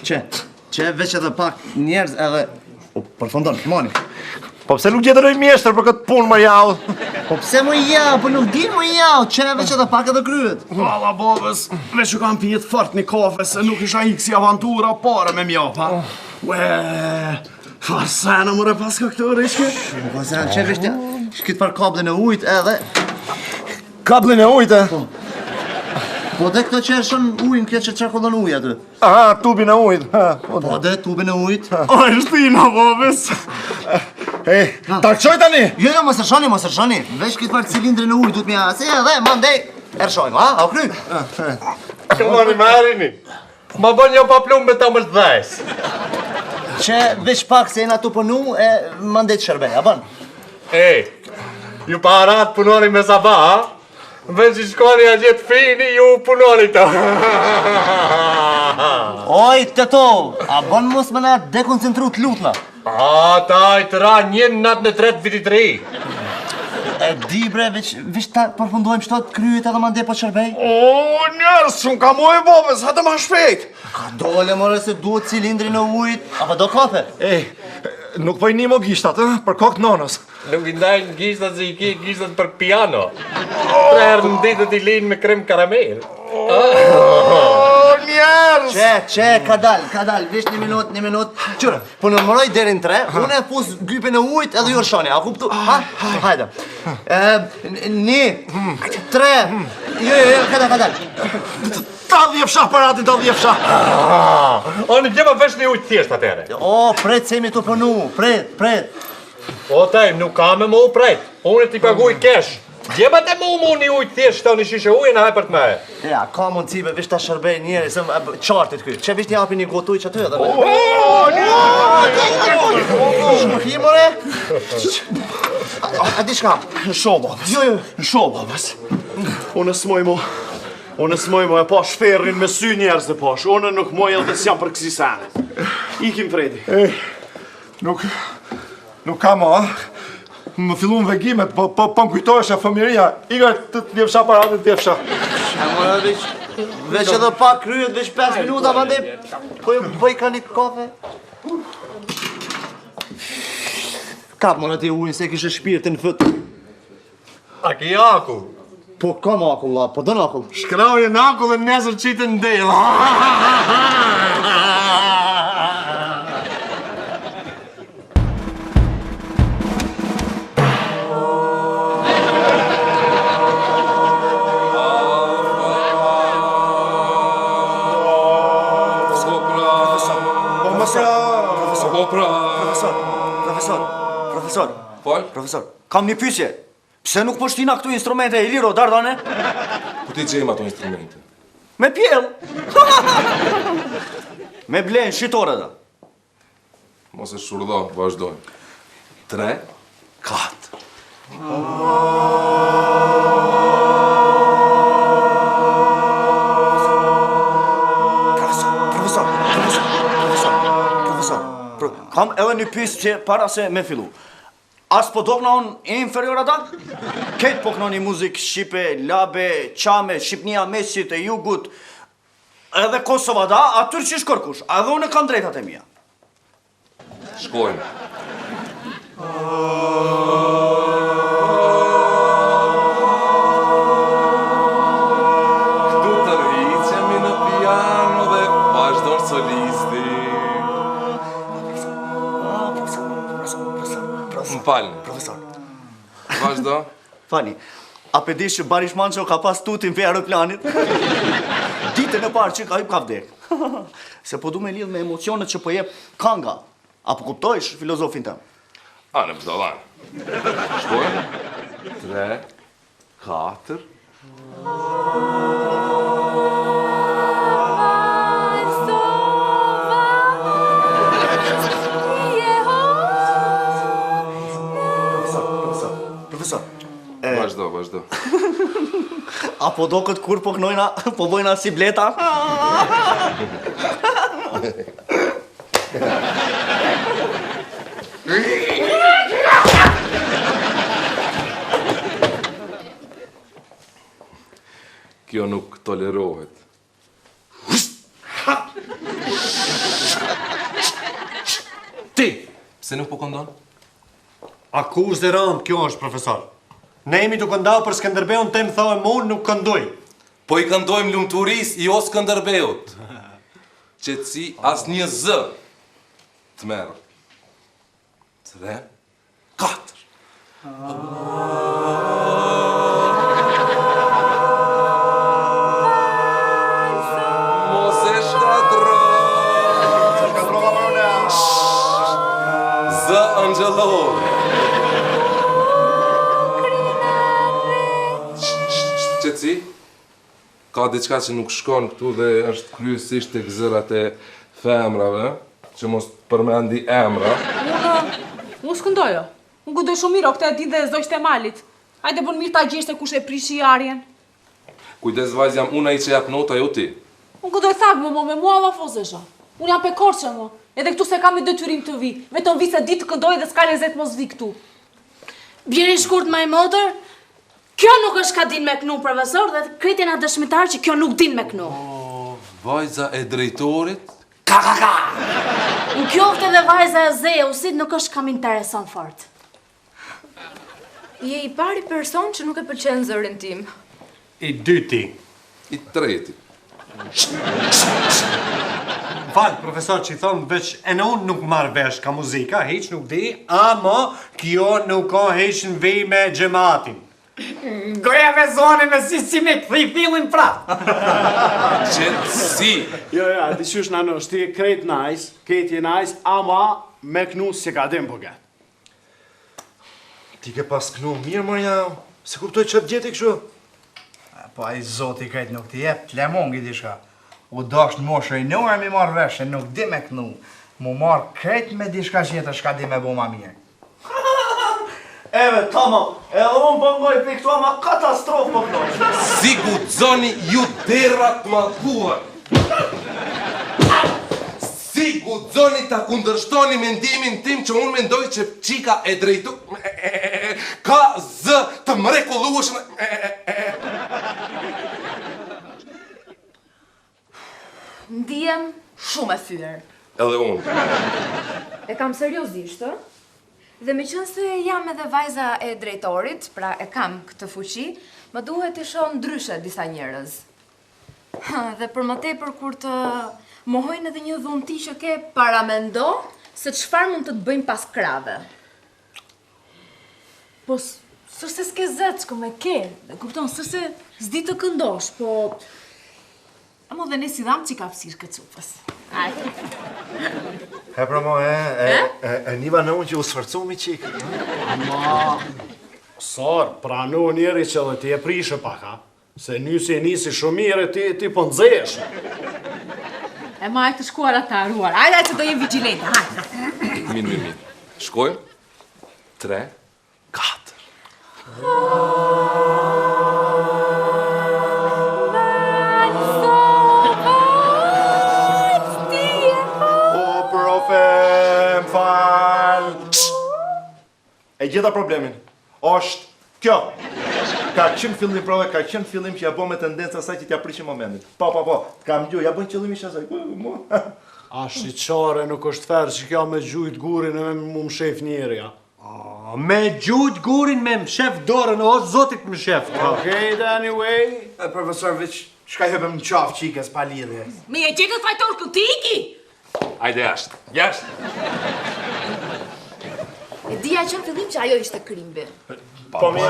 Që veç edhe pak njerëz edhe... Përfundon, moni. Po pse nuk gjetëroj mjeshtër për këtë punë më javë? Po pse më javë, po nuk din më javë, që veç edhe pak edhe kryet. Valla bobës, veç u kam pijet fort një kafe se nuk isha ik si avantura pare me mjapa. Ue, farsena mëre pas këtore ishke? Po sen, që veç të... Shkit par kablin e ujt edhe... Kablin e ujtë? Po dhe këto që shon ujnë këtë që qarkullon uj aty. Aha, tubin e ujtë. Po dhe tubin e ujt. O, shtina bobës. Tarqoj tani! Jo, mos e shoni. Veç këtë par cilindrin e ujt, du t'mja si edhe, mandej. Ershojmë, a? O kry? Këlloni me arini. Ma bën një pa plumë me ta më dhejs. Që veç pak se jena tu punu e mandej të shërbej, a bën? Ju parat punoni me Zaba, ha? Veç i shkoni a gjithë fini, ju punoni të. Oj, tëto, a bën mos me na dekoncentru të lutna? Ta i të ra njën natë në 3 vitit ri. E di bre, veç ta përfundojmë shtot kryet edhe mandej po shërbej? O, njerës, shumë ka mojë bobës, hajde ma shpejt. Ka dole more se duhet cilindrin e ujt, apo do kafe? Nuk po i nimo gishtat, për kokë nonës. Nuk i ndajnë gishtat se i ki gishtat për piano. 3 herë në ditë t'i linë me krem karamel. Njerës! Që, ka dal, veç një minut. Qërë, po në mëroj derin 3, unë e pus gypin e ujt edhe ju rëshoni, a kuptu? Ha? Hajde. 1, 3, jo, ka dal. Ta dhjefsha paratin, ta dhjefsha. O, në gjema vesh një ujtë thjesht atere. O, pret se jemi të përnu, pret. O, taj, nuk ka me mu pret. Unë t'i paguj kesh. Gjema te mu një ujtë thjesht, shto një shishe ujë në haj për të me. Ja, ka mundësive, vish ta shërbej njeri, se qartit kuj. Që vish t'i api një gotuj që aty edhe me. Shmëhi, more? A di shka? Në shoh, babës. Unë s'moj mo e pa shferrin me sy njerës dhe pash. Unë nuk moj edhe dhe s'jam për kësi sene. Ikim Fredi. Nuk ka ma, më fillun vegimet, po më kujtojsh e fëmiria, Igor të t'ljefsha paratin t'ljefsha. Veç edhe pak kryet, veç 5 minuta, mandej, po i ka një kafe. Kap, më në ti ujnë se kishe shpirtin fët. A ki aku? Po kam akull, po dën akull. Shkrauj në aku dhe nesër qitë në del. Profesor, kam një pyetje. Pse nuk po shtina këtu instrumente e liro, dardane? Ku ti gjejmë ato instrumente? Me pjell! Me blen, shitore da. Mos e shurdho, vazhdojmë. 3, 4. Profesor, kam edhe një pyetje që para se me fillu. As po do këna unë inferior ata? Ketë po këna një muzikë Shqipe, Labe, Qame, Shqipnia, Mesit e Jugut, edhe Kosova da, atyr që shkërkush, edhe unë e kam drejtat e mija. Shkojmë. Këtu të rriqemi në piano dhe vazhdojnë solisti. Më falni. Profesor. Vazhdo. Fani, a pe di që Barish Manqo ka pas tutin për aeroplanit? Ditën e parë që ka hip ka vdek. Se po du me lidh me emocionet që po jep kanga. A po kuptojsh filozofin tëm? A, në pëzdolan. Shkojmë. 3, 4. Profesor. Vazhdo. A po do këtë kur po kënojna, po bojna si bleta? Kjo nuk tolerohet. Pse nuk po këndon? Akuzë e rëndë kjo është, profesor. Ne jemi të këndau për Skënderbeun, te më thonë mu nuk këndoj. Po I këndojmë lumturis, jo Skënderbeut. Qetësi as një zë. Të merë. 3, 4. Mos e shkatro. Zë Angelori. Qetësi? Ka diçka që nuk shkon këtu dhe është kryesisht tek zërat e femrave, që mos përmendi emra. Unë s'këndojo. Unë këndoj shumë mirë, o këta e di dhe zojshtë e malit. Hajde bën mirë ta gjesh se kush e prishi arjen. Kujdes vajz, jam unë ai që jap nota, jo ti. Unë këndoj thakë me mua va fozesha. Unë jam pekorçe mo. Edhe këtu se kam i detyrim të vi. Vetëm vi se ditë të këndoj dhe s'ka lezet mos vi këtu. Bjeri shkurt my mother, kjo nuk është ka din me knu, profesor, dhe kretin a dëshmitar që kjo nuk din me knu. Vajza e drejtorit? Në kjofte dhe vajza e Zeusit nuk është kam intereson fort. Je I pari person që nuk e pëlqen zërin tim. I dyti. I treti. Falë, profesor, që I thonë veç e në unë nuk marrë vesh ka muzika, heq nuk di, ama kjo nuk ka heq në vej me gjematin. Goja me zone me si me këthi fillin prap. Qetësi. Jo, ti qysh nanush, ti e krejt nice, krejt je nice, ama me knu si ka dim po get. Ti ke pas knu mirë, Marja, se kuptoj që të gjeti kështu? Po ai zoti krejt nuk t'i jep, t'lemongi dishka. U dasht moshë I nuar mi marrë veshe, nuk di me knu. Mu marrë krejt me dishka qëtër shka di me bu ma mirë. Eve, tamam, edhe unë bëngoj për këtu ama katastrofë më kënoj. Si guxoni ju derrat mallkuar. Si guxoni ta kundërshtoni mendimin tim që unë mendoj që çika e drejtu ka zë të mrekullueshme. Ndihem shumë e fyer. Edhe unë. E kam seriozisht, ë? Dhe me qënë se jam edhe vajza e drejtorit, pra e kam këtë fuqi, më duhet të shoh ndryshe disa njerëz. Dhe për më tepër kur të mohojnë edhe një dhunti që ke paramendo se çfarë mund të bëjmë pas krave. Po, sërse s'ke zetë që me ke, kupton, sërse s'di të këndosh, po... Amo dhe ne si dham që ka pësirë këtë cupës. He pra mo, e niva në unë që u sfërcu mi qikë. Ma, sar, pranu njeri që dhe ti e prishe pak, ha? Se nysi e nisi shumë mire, ti po nëzesh. E ma e të shkuar ata ruar. Ajde që do jem vigilente, hajde. Mirë. Shkojmë? 3, 4. E gjitha problemin, është kjo. Ka qenë fillim prove, ka qenë fillim që ja bo me tendenca saj që t'ja prishim momentin. Po, t'kam gju, ja bën qëllimi shasaj. Ashtë I qare nuk është ferë që kjo me gjujt gurin e me mu më shef njeri, ja. Me gjujt gurin me më shef dorën, o zotit më shef. Okay, anyway. Profesor, veç, shka jepem në qafë qikës pa lidhje. Mi e qikës fajtor këtë iki? Ajde jashtë. E dija që në fillim që ajo ishte krimbi. Po mi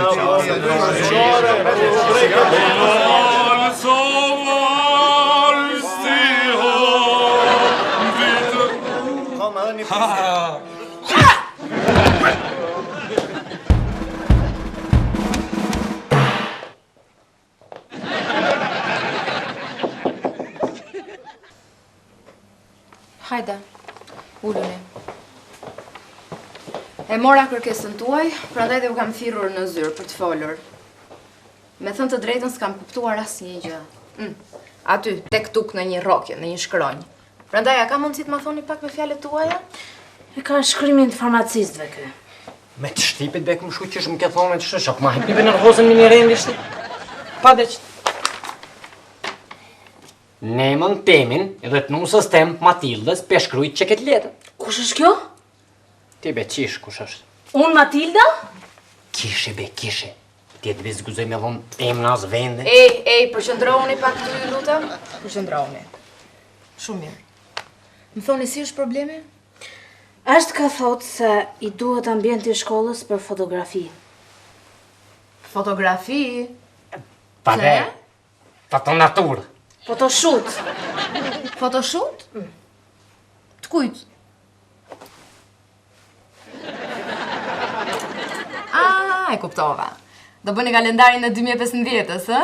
Hajde, ulluni. E mora kërkesën tuaj, prandaj dhe u kam thirrur në zyrë për të folur. Me thënë të drejtën s'kam kuptuar asnjë gjë. Aty, tek tuk në një rrokje, në një shkronjë. Prandaj a ka mundësi të ma thoni pak me fjalët tuaja? E ka shkrimin të farmacistëve kë. Me të shtipit bek më shuqësh më ke thonë që shok ma hipin nervozën me një rendi shtip. Pa deq. Nemën temin edhe të nusës tem Matildës pe shkrujt që këtë letën. Kush është kjo? Ti be qish kush është? Unë Matilda? Kishe be, kishe. Ti e të bezguzoj me dhonë emnas vende. Ej, përqëndroni pak të ju lutem. Përqëndroni. Shumë mirë. Më thoni si është problemi? Ashtë ka thotë se i duhet ambienti i shkollës për fotografi. Fotografi? Pare, fotonaturë. Photoshoot. Photoshoot? Të kujt? E kuptova. Do bëni kalendarin e 2015-ës, ë?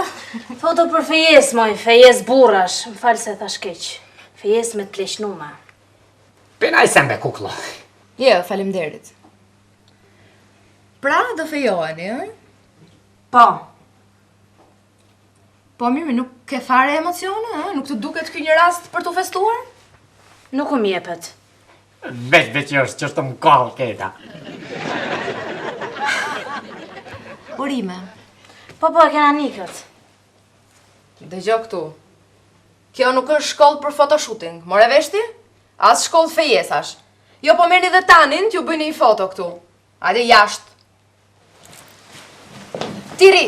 Foto për fejes, moj, fejes burrash. Më falë se thash keq. Fejes me të leqnume. Penaj sembe kuklo. Jo, faleminderit. Pra, do fejoheni, ë? Po. Po mirë, nuk ke fare emocione, ë? Nuk të duket ky një rast për t'u festuar? Nuk më jepet. Veç që është më kallë keta. Urime. Po, e kena nikët. Dëgjo këtu. Kjo nuk është shkollë për photoshooting, more veshti? As shkollë fejesash. Jo po merrni dhe tanin t'ju bëjni një foto këtu. Hajde jashtë. Tiri!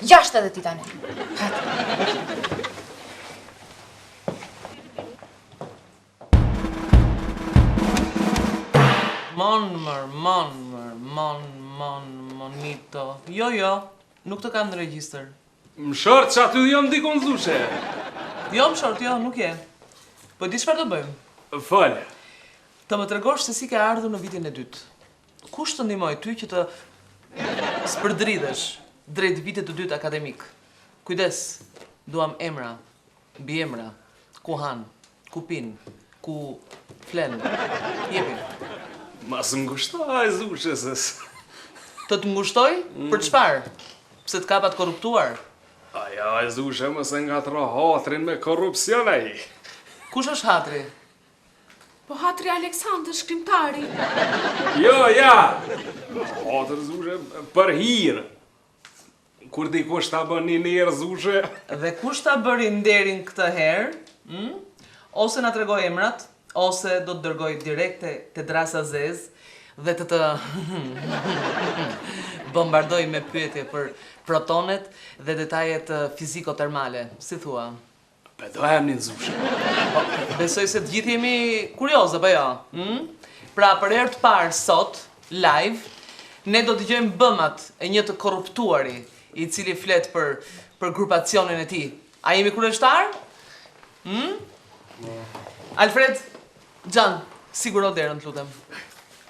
Jashtë edhe ti tani. Monito. Jo, nuk të kam në regjistër. Më short që aty jam dikon zushe. Jo, më short, jo, nuk je. Po di çfarë do bëjmë? Falë. Të më tregosh se si ke ardhur në vitin e dytë. Kush të ndihmoi ty që të spërdridhesh drejt vitit të dytë akademik? Kujdes, duam emra, mbiemra, ku han, ku pin, ku flen. Jepi. Mas më ngushtoj zushesës. Të të ngushtoj? Për çfarë? Pse të kapat korruptuar? Aja, zushe, mëse nga të hatrin me korrupsion ai. Kush është Hatri? Po Hatri Aleksandr, shkrimtari. Jo, ja! Hatër zushe, për hirë. Kur dikush ta bën një njerë zushe. Dhe kush ta bëri nderin këtë herë? Ose na tregoj emrat, ose do të dërgoj direkte te Drasa Zez dhe të bombardoj me pyetje për protonet dhe detajet fiziko-termale. Si thua? Pe do emnin zushe. Besoj se të gjithë jemi kurioz, apo jo? Pra, për herë të parë sot, live, ne do të dëgjojmë bëmat e një të korruptuari, i cili flet për grupacionin e tij. A jemi kurioztar? Alfred, Gjan, siguro derën, të lutem.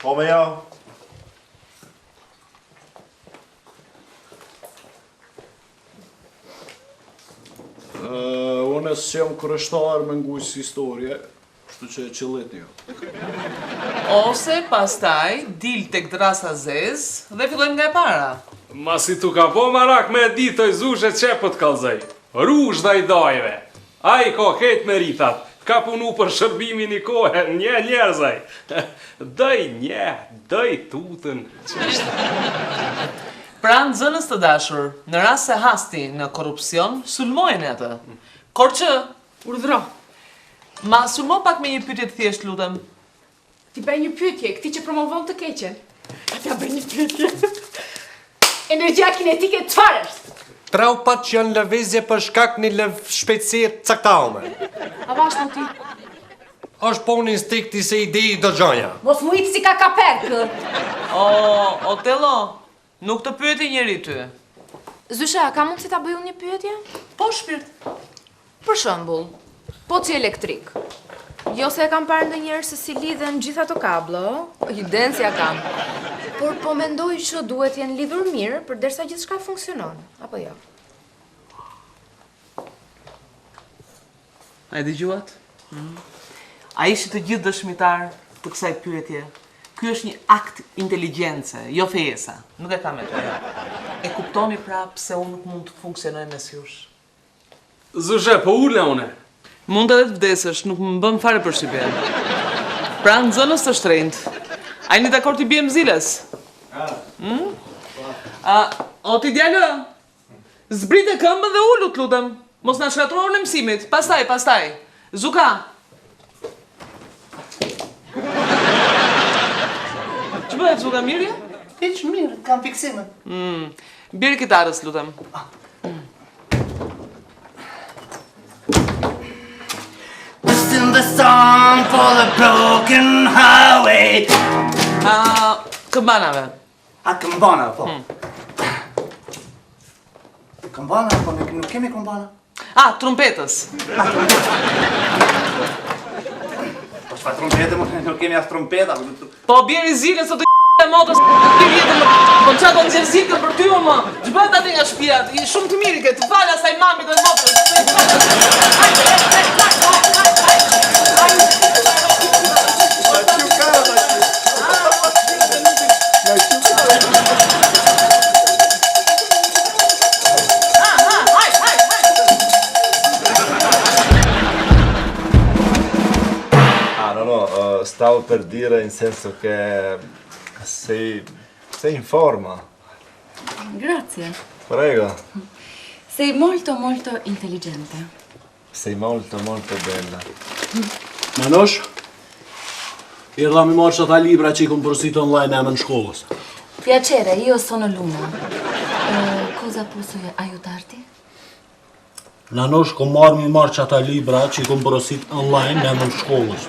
Po me ja. Unë si jam kërështar me ngujës historie, kështu që e qëllit një. Ose pastaj dil tek Drasa Zez dhe fillojmë nga e para. Ma si tu ka po marak me ditoj zushe që po të kalzaj. Rrush dhe i dajve. A i ka ketë meritat. Ka punu për shërbimin i kohë, një njerëzaj. Dëj tutën. Pra nxënës të dashur, në rast se hasti në korrupsion, sulmojnë atë. Korçë, Urdhro. ma sulmo pak me një pyetje të thjeshtë, lutem. Ti bëj një pyetje, këti që promovon të keqen. Ja bëj një pyetje. Energjia kinetike çfarë është? Traupat që janë lëvizje për shkak një shpejtësie të caktuar. A vash në ti? Është po një instikti se ide do gjanja. Mos mu itë si ka kapek. Otello, nuk të pyeti njeri ty. Zysha, ka mund si ta bëju një pyetje? Po, shpirt. Për shembull, poci elektrik. Jo se e kam parë ndonjëherë se si lidhen gjitha ato kablo, idencia kam. Por po mendoj që duhet jenë lidhur mirë përderisa gjithçka funksionon, apo jo? A e dëgjuat? A ishi të gjithë dëshmitar të kësaj pyetje? Ky është një akt inteligjencë, jo fejesa. Nuk e kam me të. E kuptoni pra pse unë nuk mund të funksionoj mes jush. Zushe, po ule une. Mund edhe të vdesësh, nuk më bëm fare përshtypje. Pra nxënës të shtrenjtë. A jeni dakord t'i bjem ziles? O ti djalë, zbrite këmbën dhe ullu, të lutem. Mos na shkatruar në mësimit. Pastaj. Zuka. bëhet çuka mirë? Hiç mirë, kam fiksime. Bjerë kitarës, lutem. In the song for the broken highway. Këmbanave. Këmbana, po. Këmbana, po nuk kemi këmbana. Trumpetës. Po çfarë trompete, nuk kemi as trompeta. Po bjeri zile sot e motës të vjetën më po qa do në zikën për ty më gjbët atë nga shpia i shumë të mirë këtë falja saj mamit dhe motës Stavo per dire in senso che sei in forma. Grazie. Prego. Sei molto intelligente. Sei molto bella. Manosh, i rami marrë që ata libra që i kom përësit online emën shkollës. Piacere, io sono Luna. Cosa posso aiutarti? Nanosh, kom marrë që ata libra që i kom përësit online emën shkollës.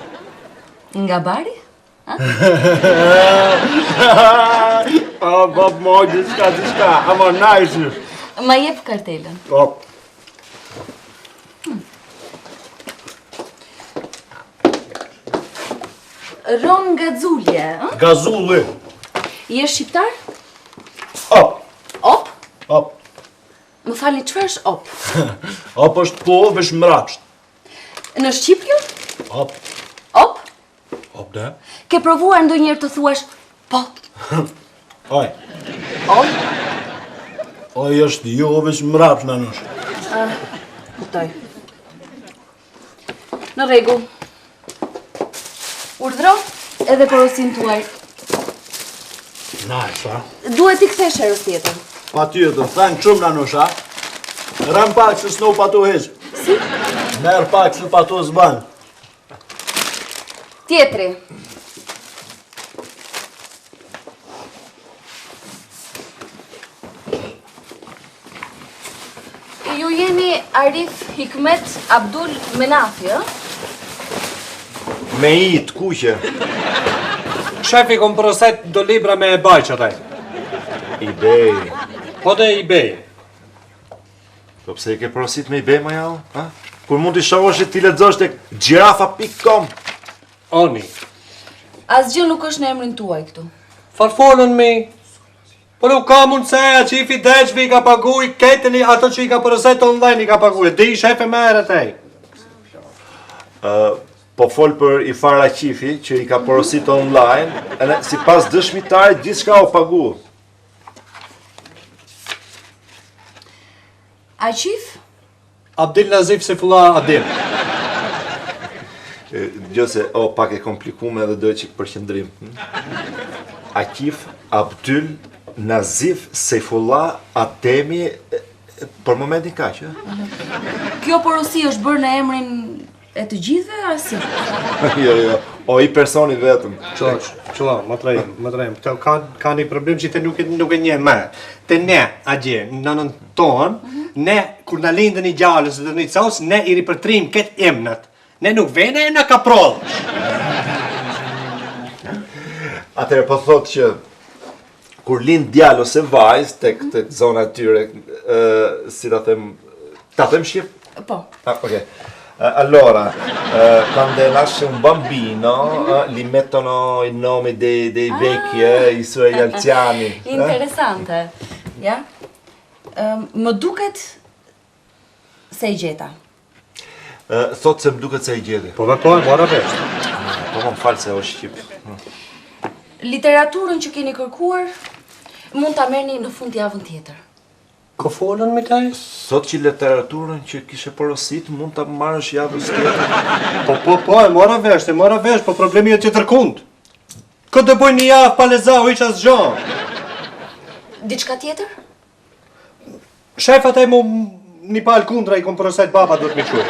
Nga bari? Bab moj, diçka, ama najshë. Ma jep kartelën. Ron Gazulje, Gazulli. Je shqiptar? Op. Op? Op. Më falni, çfarë është op? Op është po, vesh mrapsht. Në Shqipje? Op. Op? Op, da? Ke provuar ndonjëherë të thuash po? Oj. Oj? Oj është jo, vesh mrapsht, Nanosh. Kuptoj. Në rregull. Urdhro edhe porosin tuaj. Nice, ha? Duhet t'i kthesh herës tjetër. Pa tjetër, thank shumë, Nanosh, ha? Ram pak që s'no pa tu heq. Si? Merë pak që pa tu zban. Tjetri. Ju jeni Arif Hikmet Abdul Menafi, ë? Me i të kuqe. Shefi kom përëset do libra me e baj që taj. I bej. Po dhe i bej. Po pse i ke përësit me i bej, ma jau? Kur mund t'i shohësh e t'i lexosh tek gjirafa.com. Oni. Asgjë nuk është në emrin tuaj këtu. Farfonën mi. Po nuk ka mundëseja që i fideqvi i ka paguj keteni ato që i ka përëset online i ka paguj. Di shefe mere tej. Po fol për i fara qifi që i ka porosit online, edhe si pas dëshmitarit gjithë shka o pagu. Aqif? Abdil Nazif Sefullah Adil. Gjose, pak e komplikume edhe dojë që përqendrim. Akif Abdul Nazif Sefullah Ademi, për momentin ka që? Kjo porosi është bërë në emrin e të gjithve, asi? Jo, o i personi vetëm. Qëla, më të rejmë. Ka një problem që te nuk e nje me. Te ne, agje, në nënën tonë, ne, kur në lindën i gjallës dhe një cos, ne i ripërtrim këtë emnët. Ne nuk vene e në kaprollë. Atëre po thot që kur lind djalë ose vajz tek zona tyre, si ta them shqip? Po. Ok. Allora, quando nasce un bambino, li mettono il nome dei vecchi, i suoi anziani. Interesante. Ja? Më duket se i gjeta. Thot se më duket se i gjeti. Po e mora vesh. Po më falë se o shqip. Literaturën që keni kërkuar, mund ta merrni në fund javën tjetër. Ko folën me taj? Thot që literaturën që kishe porosit mund ta marrësh javës tjetër. Po, e mora vesh, po problemi e tjetër kund. Këtë të bojnë një javë pa lezau i qasë gjonë. Diçka tjetër? Shef ataj mu një palë kundra i kom poroset baba duhet me quë.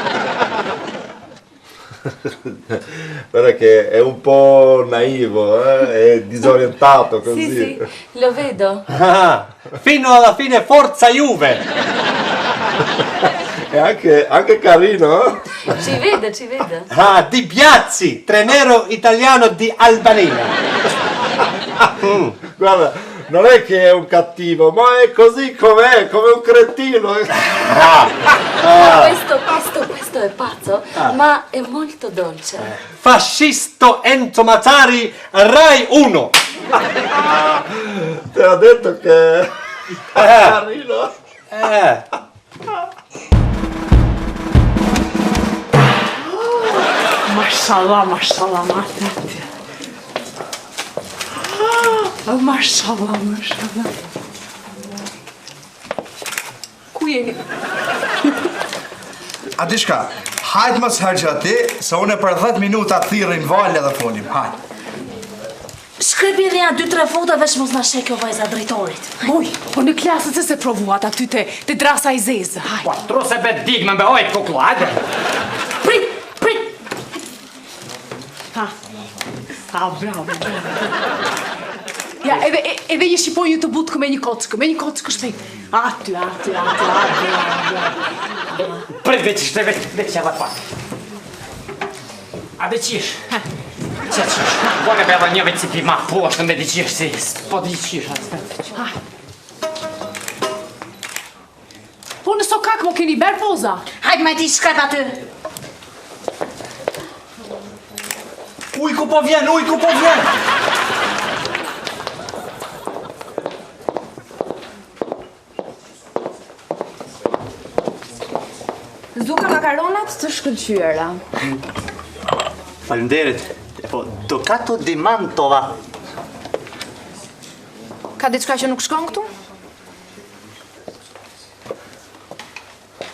Guarda che è un po' naivo, è disorientato così. Sì, lo vedo. Ah, fino alla fine forza Juve! È anche carino, eh? Ci vedo, ci vedo. Ah, Di Biazzi, trenero italiano di Albania. Guarda, non è che è un cattivo, ma è così com'è, come un cretino. Questo è pazzo, ma è molto dolce. Fascisto Enzo Mazzari, Rai 1. Te l'ho detto che è carino. Mashallah, mashallah, Marta. Mashallah, mashallah. Ku jeni? A di shka, hajtë më së hergjati, se une për 10 minuta thirrin valë dhe folim, hajtë. Shkrepi edhe janë 2-3 foto veç mos na shek kjo vajza drejtorit. Oj, po në klasët se provuat aty te drasa i zezë, hajde. Po, tro se bet dig me ojt kuklu, hajde. Prit! Ha, bravo. Ja, edhe një shqipoj ju të butë me një kockë shpejt. Aty. Prit veç javë pak. A dhe qish? Qish. Bone bella një veç si pi ma poshtë me dhe qish, si s'po dhe qish atë. Po në sokak mo keni ber poza. Hajde me ti shkrep aty. Uj ku po vjen. Zuka makaronat të shkëlqyera. Faleminderit. Po, Ducato di Mantova. Ka diçka që nuk shkon këtu?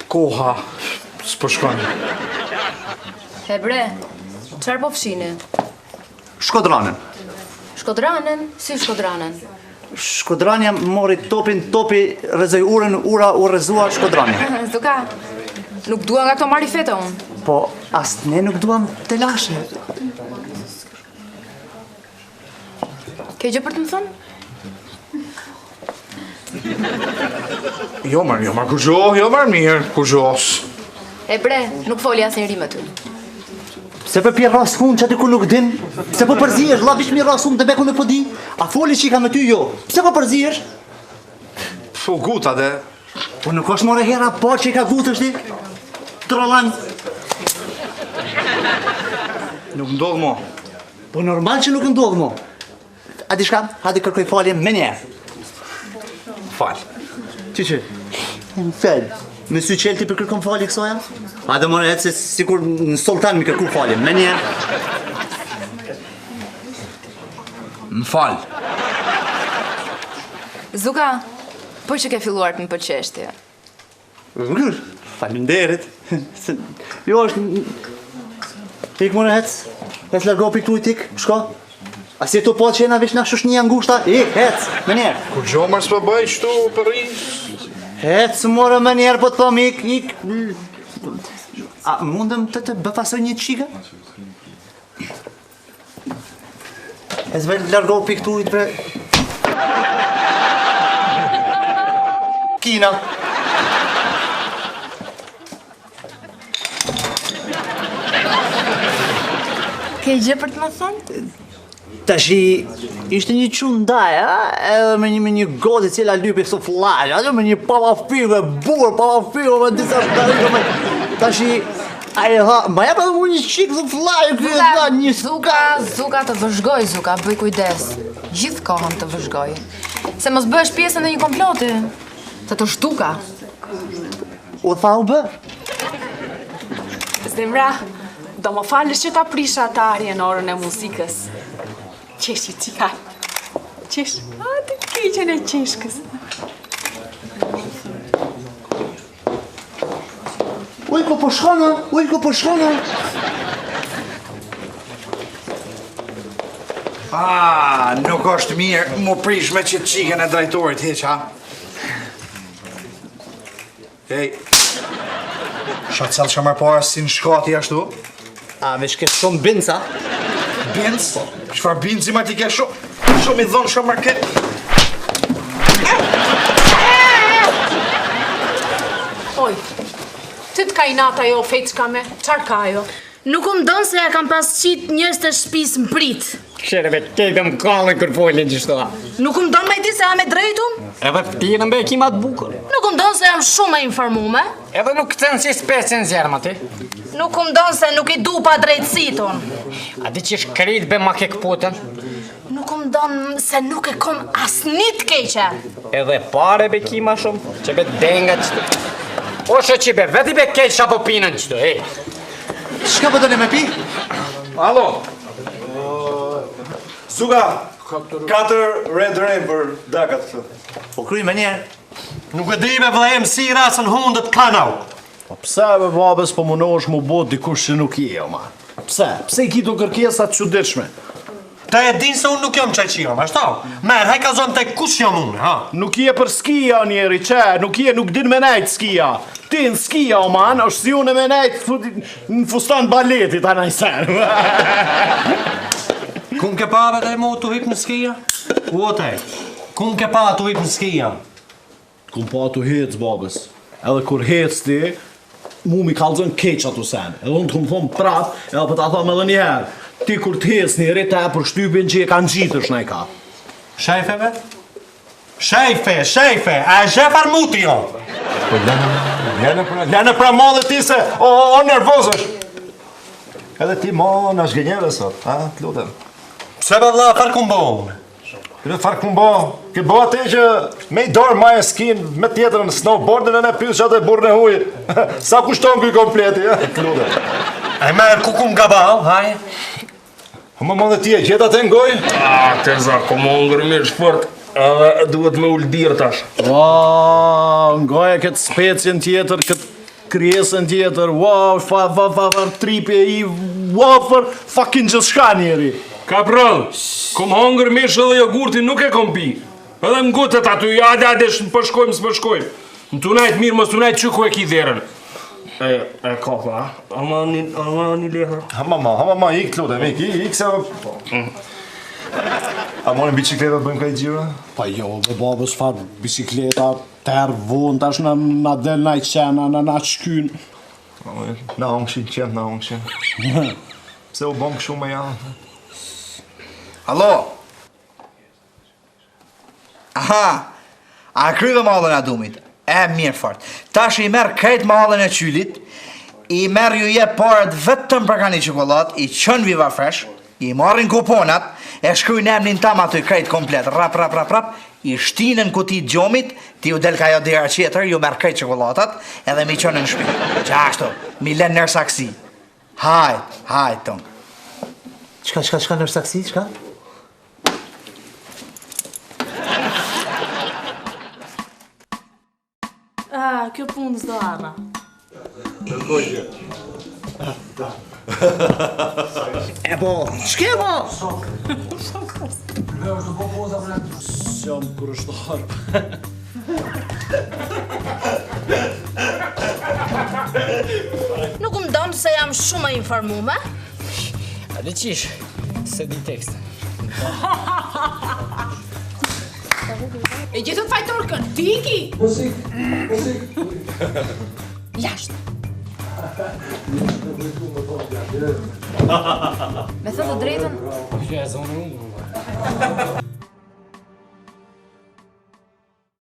Koha, s'po shkon. Hebre, qërë po fshini? Shkodranën. Shkodranën? Si shkodranën? Shkodrania mori topi, rrezoj urën, ura u rrezua Shkodrania. Zuka, nuk dua nga këto marifete unë. Po, as ne nuk duam të lashe. Ke gjë për të më thënë? Jo marë, mirë, ku gjos. E bre, nuk foli asë njëri me ty. Se për pjerë ras unë që aty ku nuk din, se po përziesh, la vish mi ras unë dhe beku nuk po di, a foli që i ka me ty jo, se po përziesh? Po guta dhe. Po nuk është more hera po që i ka gutë është ti? Trollan. Nuk ndodh mo. Po normal që nuk ndodh mo. A di shka, hadi kërkoj falje me njerë. Fal. Që? Në fel, me sy qelti për kërkom falje kësoja? A dhe more se sikur në sultan mi kërku falje, me njerë. Më fal. Zuka, po që ke filluar të më pëlqeshti. Faleminderit. Jo është... Ik more hec largo për këtu i tik, shko. A si të po që jena veç në shush një angushta, ik, hec, me njerë. Kur gjo marë s'pë bëj qëtu për i? Hec, more me njerë, po të thom, ik. A mundëm të bëfasoj një qika? E zve largo për këtu i të bre... Kina. Ke gjë për të më thënë? Tashi, ishte një qunë ndaj, edhe me një godi cila lypi suflaj, edhe me një palafive burë, palafive me disa shkariko me... Tashi, aje ha, ma jep edhe mu një qikë suflaj, Zuka të vëzhgoj, Zuka, bëj kujdes. Gjithë kohën të vëzhgoj. Se mos bësh pjesën dhe një komploti. Të shtuka. U tha u bë? Zemra, do më falësh që ta prisha ta arje në orën e muzikës. Qeshi qika. Qesh, a të keqen e qeshkës. Uj, po shkona. Nuk është mirë mu prish me qitë qikën e drejtorit, heq, ha? Hej, shatë cellë që mërë para si në shkati ashtu? A veç ke shumë binca? Binc? Çfarë binci ma ti ke shumë i dhonë shumë market? Oj, ti t'ka i nata jo fejtë me, qar ka jo? Nuk më donë se ja kam pas qitë njës të shpis më prit. Këshere kejtë më kallën kër folin që shtoa. Nuk më donë me ti se jam e drejtum? Edhe tirën be kimat bukur. Nuk më donë se jam shumë e informume. Edhe nuk të në si specin zjerë, ti. Nuk më donë se nuk i du pa drejtësiton. A di që shkrit be ma ke këpotën? Nuk më donë se nuk e kom asnit keqe. Edhe pare be kima shumë, që be denga qëtu. O shë që be, veti be keq shapo pinën qëtu, ej. Shka po doni me pi? Alo. Suga, 4 Red Rain për dakat. Po kry me njerë. Nuk e di me vëlem si rasën hundët kanau. Po pse be babes po munohesh mu bot dikush që nuk je, o ma? Pse? Pse I kitu kërkesat çuditshme? Ta e din se unë nuk jam qajqia, ma shto? Merë, haj ka zonë të kush jam unë, ha? Nuk je për skia njeri, që? Nuk din me nejt skia. Ti në skia, o man, është si unë me nejt në fustan baletit, a najsen. Kun ke pa dhe mu të hip në skia? Uote, kun ke pa të hip në skia? Kun pa të hec, babes. Edhe kur hec ti, mu mi kalzën keq ato sen. Edhe unë të kumë thonë prap, edhe për ta thonë edhe njëherë. Ti kur t'hes njëri, ta e për shtypin që e kanë gjitësh në i ka. Shejfeve? Shejfe, a e shefar muti jo? Po lene pra ma dhe ti se, o nervozësh. Edhe ti ma në shgjenjere sot, a, të lutem. Pse be vla, farë kumbo unë? Këtë farë kumbo, ke bo ati që me I dorë ma e skin, me tjetër në snowboardin e në pysë që atë e burë në hujë. Sa kushton këj kompleti, të lutem. E merë ku kum gabal, haj? Më më dhe ti e gjeta të ngoj? Teza, ko më ngërë mirë shpërt, edhe duhet me ulldirë tash. Ngoja këtë specin tjetër, këtë kriesën tjetër, wow, tripi I, wow, for fucking gjithë shka njeri. Kapral, kom hangër mishë dhe jogurti nuk e kom pi. Edhe më gutët aty, ade, s'përshkojmë. Më tunajt mirë, më tunajt që ku e ki dherën. E kafa, ama një lehër. Hama, ik të lutem, ik se... A morin bicikletat bëjmë ka I gjira? Pa jo, be babës farë bicikleta, terë vonë, tash na del na I qena, na shkyn. Na hongshin, qenë na hongshin. Pse u bom këshu me janë? Alo? Aha, a kryve mallën e dumit. E mirë fort. Tash I merë krejt mallën e qylit, I merë ju jep parët vetëm për ka një qokolat, I qënë Viva Fresh, I marrin kuponat, e shkrujnë emnin tam aty krejt komplet, rap, I shtinën kuti gjomit, ti ju del ka jo dira qeter, ju merë krejt qokolatat, edhe mi qënë në shpi. Qashtu, mi len nërë saksi. Hajt, ton. Qka nërë saksi, qka? Kjo punë s'do arra. E po, qke po? Sjam kërështar. Nuk më donë se jam shumë e informume. A di qish, se di tekst. E gjithë të fajtorkën, tiki! Musik! Jashtë. Me thënë të drejtën, Kjo e zonë unë.